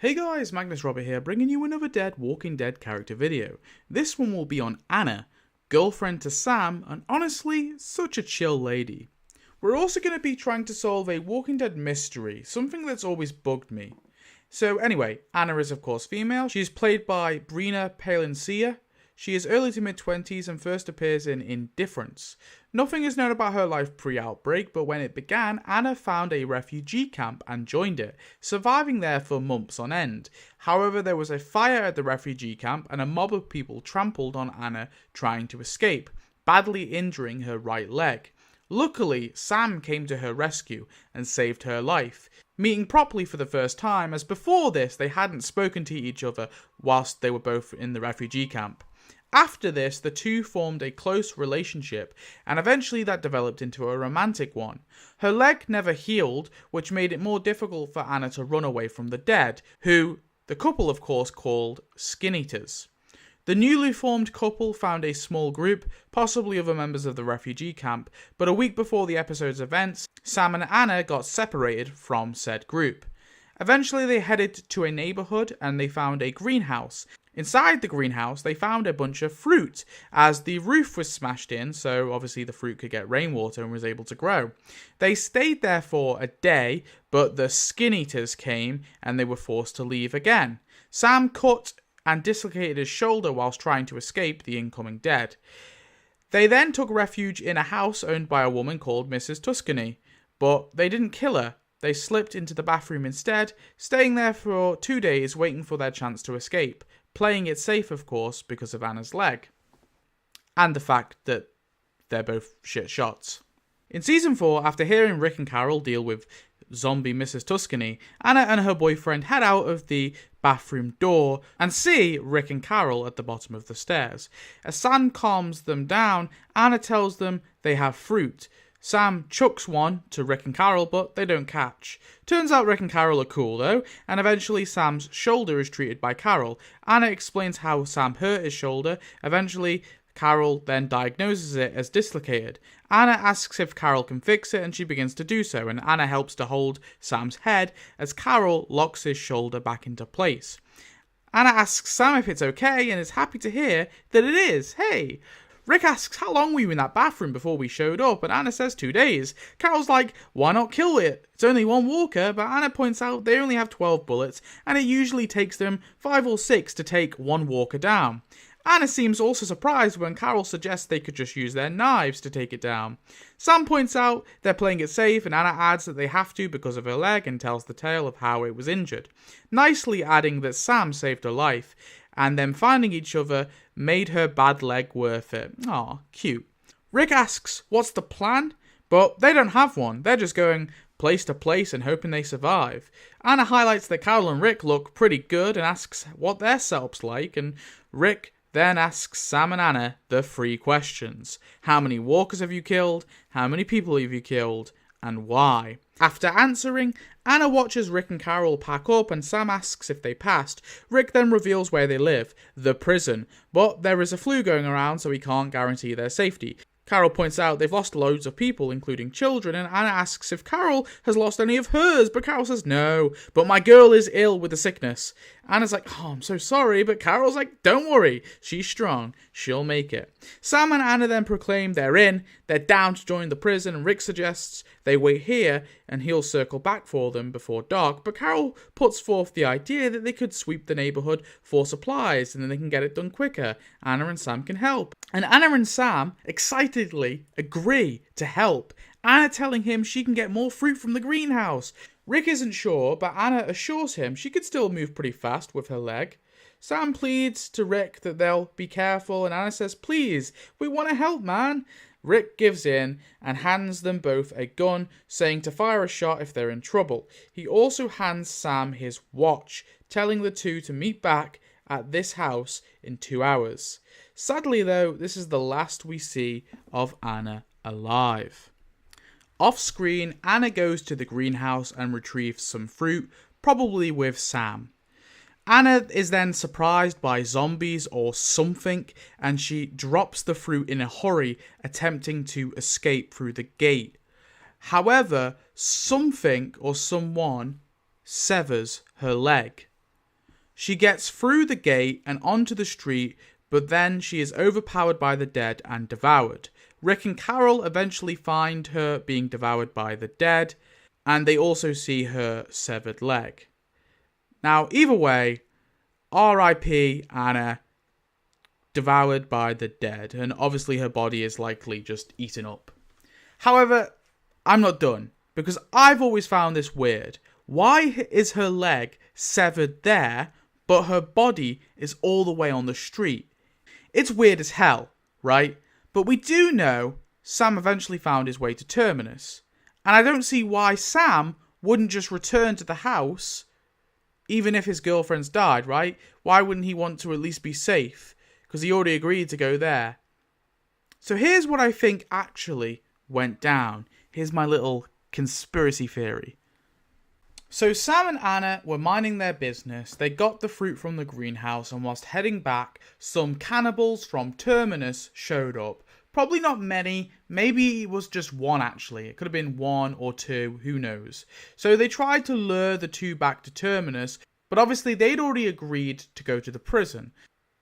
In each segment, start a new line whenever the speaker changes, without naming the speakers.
Hey guys, Magnus Robert here, bringing you another Walking Dead character video. This one will be on Anna, girlfriend to Sam, and honestly, such a chill lady. We're also going to be trying to solve a Walking Dead mystery, something that's always bugged me. So anyway, Anna is of course female. She's played by Brina Palencia. She is early to mid-20s and first appears in Indifference. Nothing is known about her life pre-outbreak, but when it began, Anna found a refugee camp and joined it, surviving there for months on end. However, there was a fire at the refugee camp and a mob of people trampled on Anna trying to escape, badly injuring her right leg. Luckily, Sam came to her rescue and saved her life, meeting properly for the first time, as before this they hadn't spoken to each other whilst they were both in the refugee camp. After this, the two formed a close relationship, and eventually that developed into a romantic one. Her leg never healed, which made it more difficult for Anna to run away from the dead, who the couple of course called skin eaters. The newly formed couple found a small group, possibly other members of the refugee camp, but a week before the episode's events, Sam and Anna got separated from said group. Eventually they headed to a neighbourhood and they found a greenhouse. Inside the greenhouse, they found a bunch of fruit, as the roof was smashed in, so obviously the fruit could get rainwater and was able to grow. They stayed there for a day, but the skin eaters came and they were forced to leave again. Sam cut and dislocated his shoulder whilst trying to escape the incoming dead. They then took refuge in a house owned by a woman called Mrs. Tuscany, but they didn't kill her. They slipped into the bathroom instead, staying there for 2 days waiting for their chance to escape. Playing it safe, of course, because of Anna's leg. And the fact that they're both shit shots. In Season 4, after hearing Rick and Carol deal with zombie Mrs. Tuscany, Anna and her boyfriend head out of the bathroom door and see Rick and Carol at the bottom of the stairs. As Sam calms them down, Anna tells them they have fruit. Sam chucks one to Rick and Carol, but they don't catch. Turns out Rick and Carol are cool though, and eventually Sam's shoulder is treated by Carol. Anna explains how Sam hurt his shoulder. Eventually, Carol then diagnoses it as dislocated. Anna asks if Carol can fix it, and she begins to do so, and Anna helps to hold Sam's head as Carol locks his shoulder back into place. Anna asks Sam if it's okay, and is happy to hear that it is. Hey! Rick asks how long were you in that bathroom before we showed up, and Anna says 2 days. Carol's like, why not kill it? It's only one walker, but Anna points out they only have 12 bullets, and it usually takes them 5 or 6 to take one walker down. Anna seems also surprised when Carol suggests they could just use their knives to take it down. Sam points out they're playing it safe, and Anna adds that they have to because of her leg and tells the tale of how it was injured, nicely adding that Sam saved her life, and them finding each other made her bad leg worth it. Aw, cute. Rick asks what's the plan, but they don't have one. They're just going place to place and hoping they survive. Anna highlights that Carol and Rick look pretty good and asks what their setup's like, and Rick then asks Sam and Anna the 3 questions. How many walkers have you killed? How many people have you killed? And why? After answering, Anna watches Rick and Carol pack up and Sam asks if they passed. Rick then reveals where they live, the prison, but there is a flu going around so he can't guarantee their safety. Carol points out they've lost loads of people, including children, and Anna asks if Carol has lost any of hers, but Carol says no, but my girl is ill with the sickness. Anna's like, oh, I'm so sorry, but Carol's like, don't worry, she's strong, she'll make it. Sam and Anna then proclaim they're down to join the prison, and Rick suggests they wait here and he'll circle back for them before dark, but Carol puts forth the idea that they could sweep the neighbourhood for supplies and then they can get it done quicker. Anna and Sam can help. And Anna and Sam excitedly agree to help, Anna telling him she can get more fruit from the greenhouse. Rick isn't sure, but Anna assures him she could still move pretty fast with her leg. Sam pleads to Rick that they'll be careful, and Anna says, please, we want to help, man. Rick gives in and hands them both a gun, saying to fire a shot if they're in trouble. He also hands Sam his watch, telling the two to meet back at this house in 2 hours. Sadly though, this is the last we see of Anna alive. Off screen, Anna goes to the greenhouse and retrieves some fruit, probably with Sam. Anna is then surprised by zombies or something, and she drops the fruit in a hurry, attempting to escape through the gate. However, something or someone severs her leg. She gets through the gate and onto the street, but then she is overpowered by the dead and devoured. Rick and Carol eventually find her being devoured by the dead, and they also see her severed leg. Now, either way, R.I.P. Anna, devoured by the dead, and obviously her body is likely just eaten up. However, I'm not done, because I've always found this weird. Why is her leg severed there, but her body is all the way on the street? It's weird as hell, right? But we do know Sam eventually found his way to Terminus, and I don't see why Sam wouldn't just return to the house, even if his girlfriend's died, right? Why wouldn't he want to at least be safe? Because he already agreed to go there. So here's what I think actually went down. Here's my little conspiracy theory. So Sam and Anna were minding their business. They got the fruit from the greenhouse, and whilst heading back, some cannibals from Terminus showed up. Probably not many, maybe it was just one actually. It could have been one or two, who knows. So they tried to lure the two back to Terminus, but obviously they'd already agreed to go to the prison.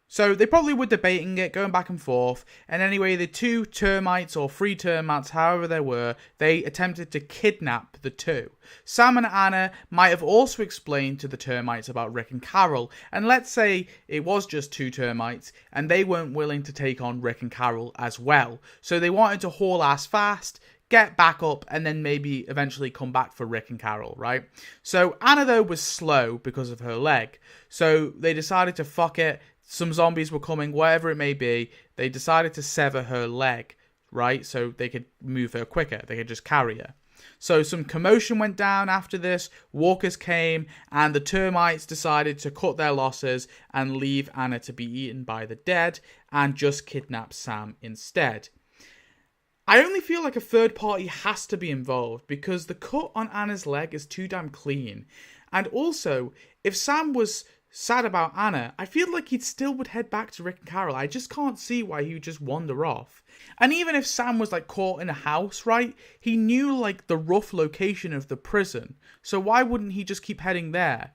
So they probably were debating it, going back and forth, and anyway, the two termites, or three termites, however there were, they attempted to kidnap the two. Sam and Anna might have also explained to the termites about Rick and Carol, and let's say it was just two termites, and they weren't willing to take on Rick and Carol as well. So they wanted to haul ass fast, get back up, and then maybe eventually come back for Rick and Carol, right? So Anna, though, was slow because of her leg, so they decided to fuck it. Some zombies were coming, whatever it may be. They decided to sever her leg, right? So they could move her quicker. They could just carry her. So some commotion went down after this. Walkers came, and the termites decided to cut their losses and leave Anna to be eaten by the dead and just kidnap Sam instead. I only feel like a third party has to be involved because the cut on Anna's leg is too damn clean. And also, if Sam was sad about Anna, I feel like he still would head back to Rick and Carol. I just can't see why he would just wander off. And even if Sam was like caught in a house, right, he knew like the rough location of the prison. So why wouldn't he just keep heading there?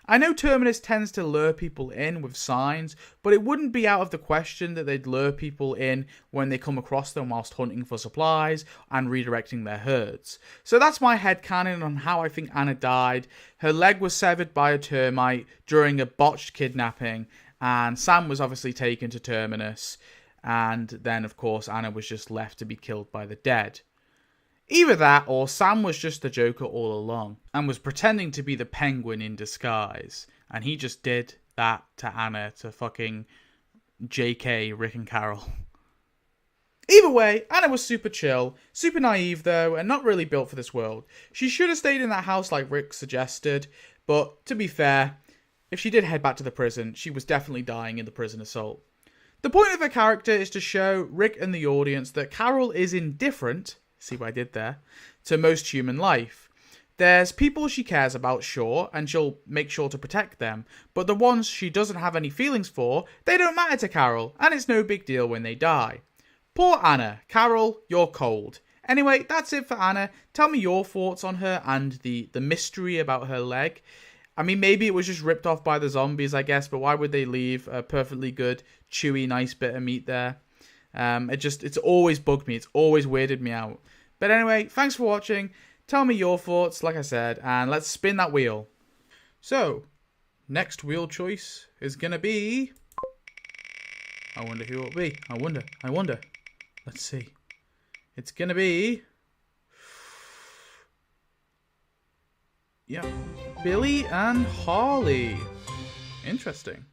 I know Terminus tends to lure people in with signs, but it wouldn't be out of the question that they'd lure people in when they come across them whilst hunting for supplies and redirecting their herds. So that's my headcanon on how I think Anna died. Her leg was severed by a termite during a botched kidnapping, and Sam was obviously taken to Terminus, and then of course Anna was just left to be killed by the dead. Either that, or Sam was just the Joker all along, and was pretending to be the Penguin in disguise, and he just did that to Anna to fucking JK Rick and Carol. Either way, Anna was super chill, super naive though, and not really built for this world. She should have stayed in that house like Rick suggested, but to be fair, if she did head back to the prison, she was definitely dying in the prison assault. The point of her character is to show Rick and the audience that Carol is indifferent, see what I did there, to most human life. There's people she cares about, sure, and she'll make sure to protect them, but the ones she doesn't have any feelings for, they don't matter to Carol, and it's no big deal when they die. Poor Anna. Carol, you're cold. Anyway, that's it for Anna. Tell me your thoughts on her and the mystery about her leg. I mean, maybe it was just ripped off by the zombies, I guess, but why would they leave a perfectly good, chewy, nice bit of meat there? It's always bugged me. It's always weirded me out. But anyway, thanks for watching. Tell me your thoughts, like I said, and let's spin that wheel. So, next wheel choice is going to be... I wonder who it'll be. I wonder. Let's see. It's going to be... yeah, Billy and Harley. Interesting.